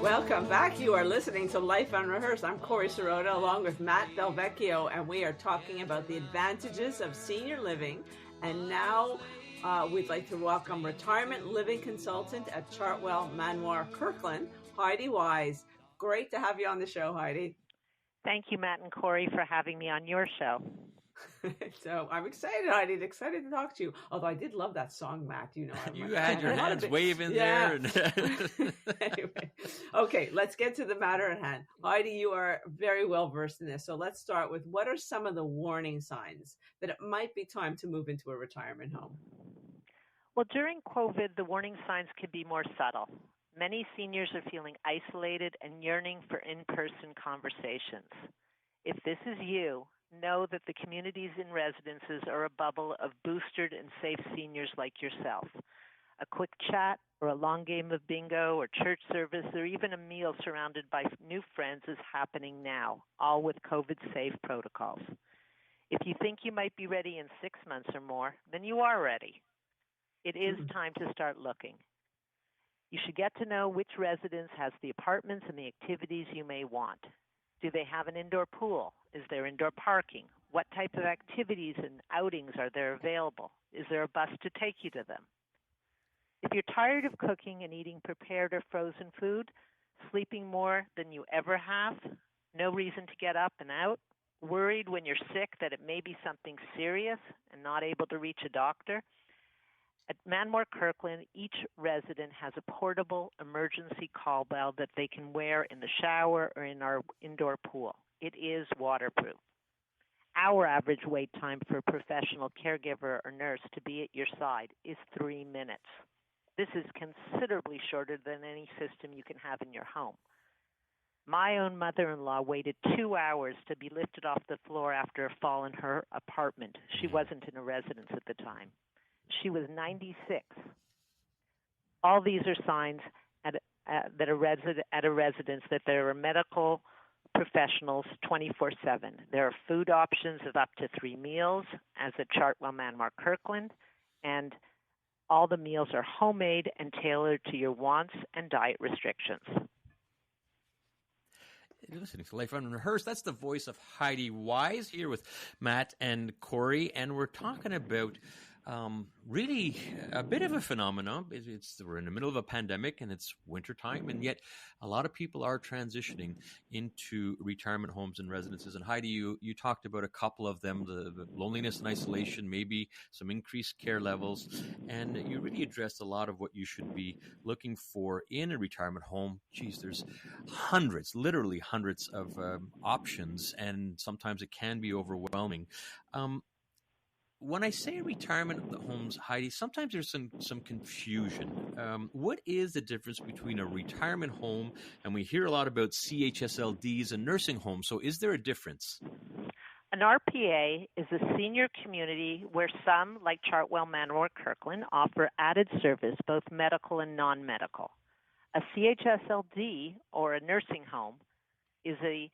Welcome back. You are listening to Life Unrehearsed. I'm Corrie Sirota along with Matt Delvecchio, and we are talking about the advantages of senior living. And now we'd like to welcome retirement living consultant at Chartwell Manoir Kirkland, Heidi Wise. Great to have you on the show, Heidi. Thank you, Matt and Corrie, for having me on your show. So I'm excited, Heidi. Excited to talk to you. Although I did love that song, Matt. You know, you had your hands waving there. Anyway, okay, let's get to the matter at hand. Heidi, you are very well versed in this. So let's start with what are some of the warning signs that it might be time to move into a retirement home? Well, during COVID, the warning signs could be more subtle. Many seniors are feeling isolated and yearning for in-person conversations. If this is you, know that the communities in residences are a bubble of boosted and safe seniors like yourself. A quick chat or a long game of bingo or church service or even a meal surrounded by new friends is happening now, all with COVID-safe protocols. If you think you might be ready in 6 months or more, then you are ready. It is time to start looking. You should get to know which residence has the apartments and the activities you may want. Do they have an indoor pool? Is there indoor parking? What type of activities and outings are there available? Is there a bus to take you to them? If you're tired of cooking and eating prepared or frozen food, sleeping more than you ever have, no reason to get up and out, worried when you're sick that it may be something serious and not able to reach a doctor, at Manoir Kirkland, each resident has a portable emergency call bell that they can wear in the shower or in our indoor pool. It is waterproof. Our average wait time for a professional caregiver or nurse to be at your side is 3 minutes. This is considerably shorter than any system you can have in your home. My own mother-in-law waited 2 hours to be lifted off the floor after a fall in her apartment. She wasn't in a residence at the time. She was 96. All these are signs at a residence that there are medical professionals 24/7. There are food options of up to 3 meals, as at Chartwell Manoir Kirkland, and all the meals are homemade and tailored to your wants and diet restrictions. You're listening to Life Unrehearsed. That's the voice of Heidi Wise here with Matt and Corrie, and we're talking about really a bit of a phenomenon. We're in the middle of a pandemic and it's wintertime, and yet a lot of people are transitioning into retirement homes and residences. And Heidi, you talked about a couple of them, the loneliness and isolation, maybe some increased care levels, and you really addressed a lot of what you should be looking for in a retirement home. Geez, there's literally hundreds of options, and sometimes it can be overwhelming. When I say retirement homes, Heidi, sometimes there's some confusion. What is the difference between a retirement home, and we hear a lot about CHSLDs and nursing homes, so is there a difference? An RPA is a senior community where some, like Chartwell Manoir Kirkland, offer added service, both medical and non-medical. A CHSLD, or a nursing home, is for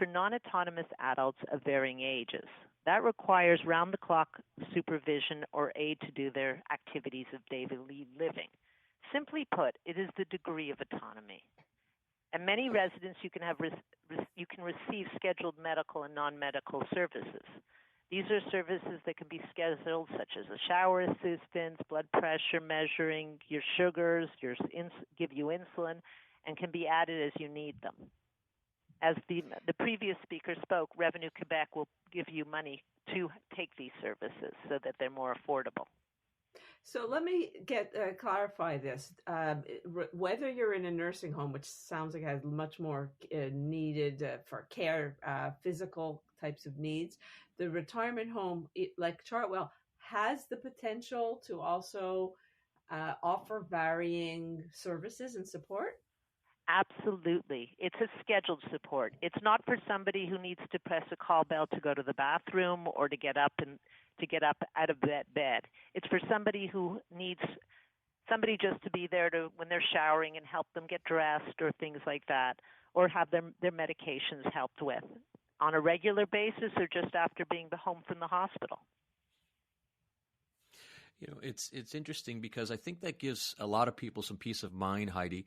non-autonomous adults of varying ages. That requires round-the-clock supervision or aid to do their activities of daily living. Simply put, it is the degree of autonomy. At many residents, you can receive scheduled medical and non-medical services. These are services that can be scheduled, such as a shower assistance, blood pressure measuring, your sugars, give you insulin, and can be added as you need them. As the previous speaker spoke, Revenue Quebec will give you money to take these services so that they're more affordable. So let me clarify this. Whether you're in a nursing home, which sounds like it has much more needed for care, physical types of needs, the retirement home, like Chartwell, has the potential to also offer varying services and support? Absolutely. It's a scheduled support. It's not for somebody who needs to press a call bell to go to the bathroom or to get up out of that bed. It's for somebody who needs somebody just to be there when they're showering and help them get dressed or things like that, or have their medications helped with on a regular basis or just after being home from the hospital. It's interesting because I think that gives a lot of people some peace of mind, Heidi.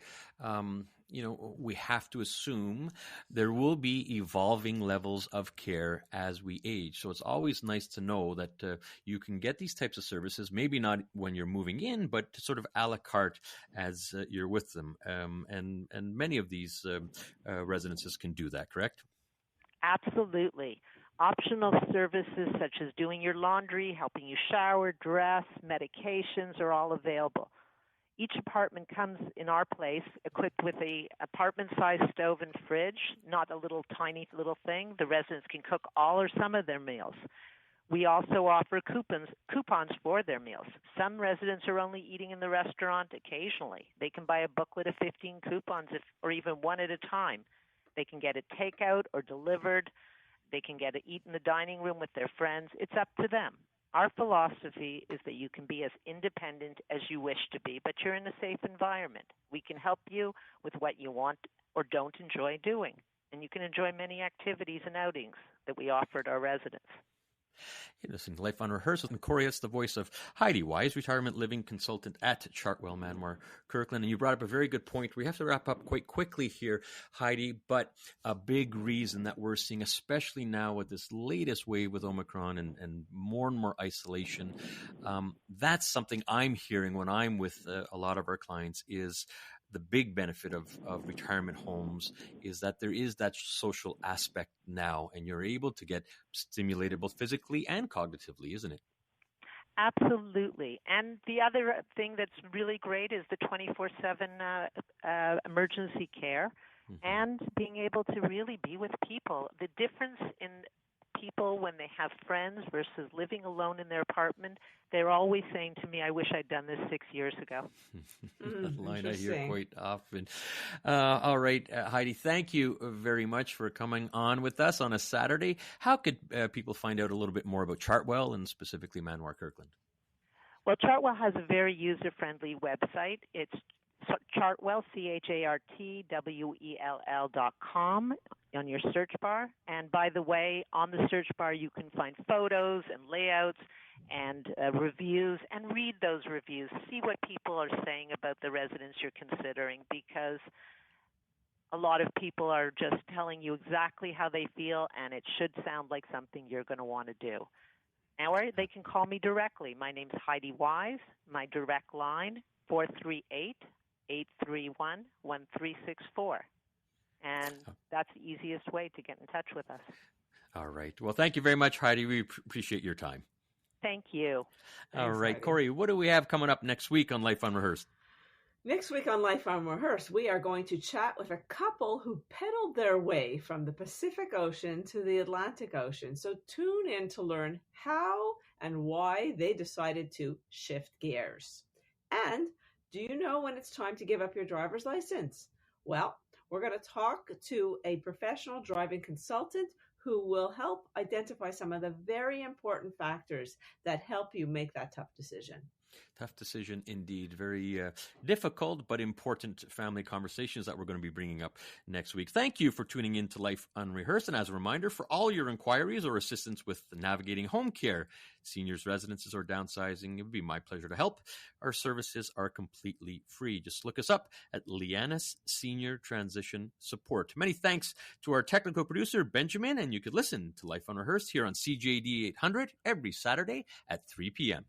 We have to assume there will be evolving levels of care as we age. So it's always nice to know that you can get these types of services, maybe not when you're moving in, but sort of a la carte as you're with them. And many of these residences can do that, correct? Absolutely. Optional services such as doing your laundry, helping you shower, dress, medications are all available. Each apartment comes in our place equipped with a apartment-sized stove and fridge, not a little tiny little thing. The residents can cook all or some of their meals. We also offer coupons for their meals. Some residents are only eating in the restaurant occasionally. They can buy a booklet of 15 coupons or even one at a time. They can get it takeout or delivered. They can get it eat in the dining room with their friends. It's up to them. Our philosophy is that you can be as independent as you wish to be, but you're in a safe environment. We can help you with what you want or don't enjoy doing, and you can enjoy many activities and outings that we offer to our residents. You listen to Life Unrehearsed with Corrie. That's the voice of Heidi Wise, retirement living consultant at Chartwell, Manmore, Kirkland. And you brought up a very good point. We have to wrap up quite quickly here, Heidi, but a big reason that we're seeing, especially now with this latest wave with Omicron and more isolation, that's something I'm hearing when I'm with a lot of our clients is the big benefit of retirement homes is that there is that social aspect now, and you're able to get stimulated both physically and cognitively, isn't it? Absolutely. And the other thing that's really great is the 24/7 emergency care and being able to really be with people. The difference in people when they have friends versus living alone in their apartment, they're always saying to me, I wish I'd done this 6 years ago. That line I hear quite often. All right, Heidi, thank you very much for coming on with us on a Saturday. How could people find out a little bit more about Chartwell and specifically Manmore Kirkland? Well, Chartwell has a very user-friendly website. It's Chartwell, CHARTWELL.com on your search bar. And by the way, on the search bar, you can find photos and layouts and reviews, and read those reviews. See what people are saying about the residence you're considering, because a lot of people are just telling you exactly how they feel, and it should sound like something you're going to want to do. Or they can call me directly. My name's Heidi Wise. My direct line, 438-831-1364. And that's the easiest way to get in touch with us. All right. Well, thank you very much, Heidi. We appreciate your time. Thank you. All right, Heidi. Corrie, what do we have coming up next week on Life Unrehearsed? Next week on Life Unrehearsed, we are going to chat with a couple who pedaled their way from the Pacific Ocean to the Atlantic Ocean. So tune in to learn how and why they decided to shift gears. And do you know when it's time to give up your driver's license? Well, we're going to talk to a professional driving consultant who will help identify some of the very important factors that help you make that tough decision. Tough decision indeed. Very difficult but important family conversations that we're going to be bringing up next week. Thank you for tuning in to Life Unrehearsed. And as a reminder, for all your inquiries or assistance with navigating home care, seniors' residences, or downsizing, it would be my pleasure to help. Our services are completely free. Just look us up at Lianas Senior Transition Support. Many thanks to our technical producer, Benjamin, and you could listen to Life Unrehearsed here on CJAD 800 every Saturday at 3 p.m.